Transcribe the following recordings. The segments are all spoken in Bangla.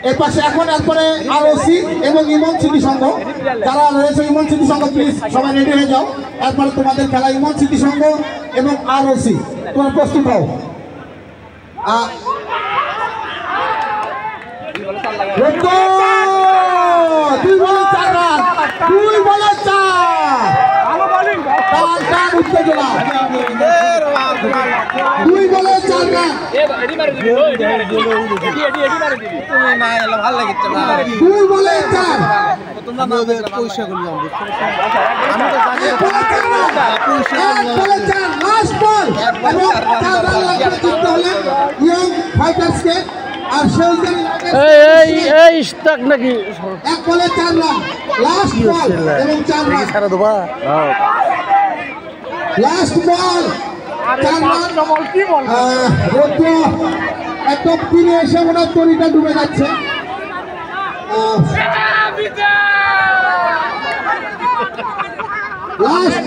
এর পাশে এখন এরপরে আরওসি এবং ইমন স্মৃতি সংঘ যারা রয়েছে ইমন স্মৃতি সংঘ প্লিজ সবাই রেডি হয়ে যাও। এরপরে তোমাদের খেলা ইমন স্মৃতি সংঘ এবং আরওসি, তোমরা প্রস্তুত হও। দুই বলে 4 রান, 2 বলে 4, টান উত্তেজনা, 2 বলে 4 রান, 2 বলে 4, পয়সা করলাম লাস্ট বল এবং 4 রান লাগবে জিততে হলে ইয়ং ফাইটার্সকে। আর এই ইস্তাক নাকি 1 বলে 4 রান, লাস্ট বল এবং 4 রান, সারা দেবা লাস্ট বল 4 রান। রৌদ্র একদম ফিরে এসে ওনার তরিটা ডুবে যাচ্ছে। লাস্ট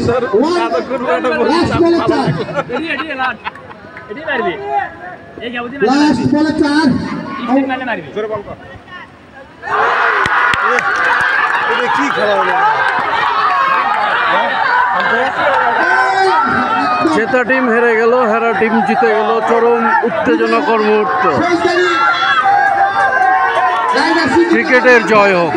বলে 4, লাস্ট বলে 4, কি খেলা হলো? জেতা টিম হেরে গেল, হেরা টিম জিতে গেল। চরম উত্তেজনাকর মুহূর্ত। ক্রিকেটের জয় হোক।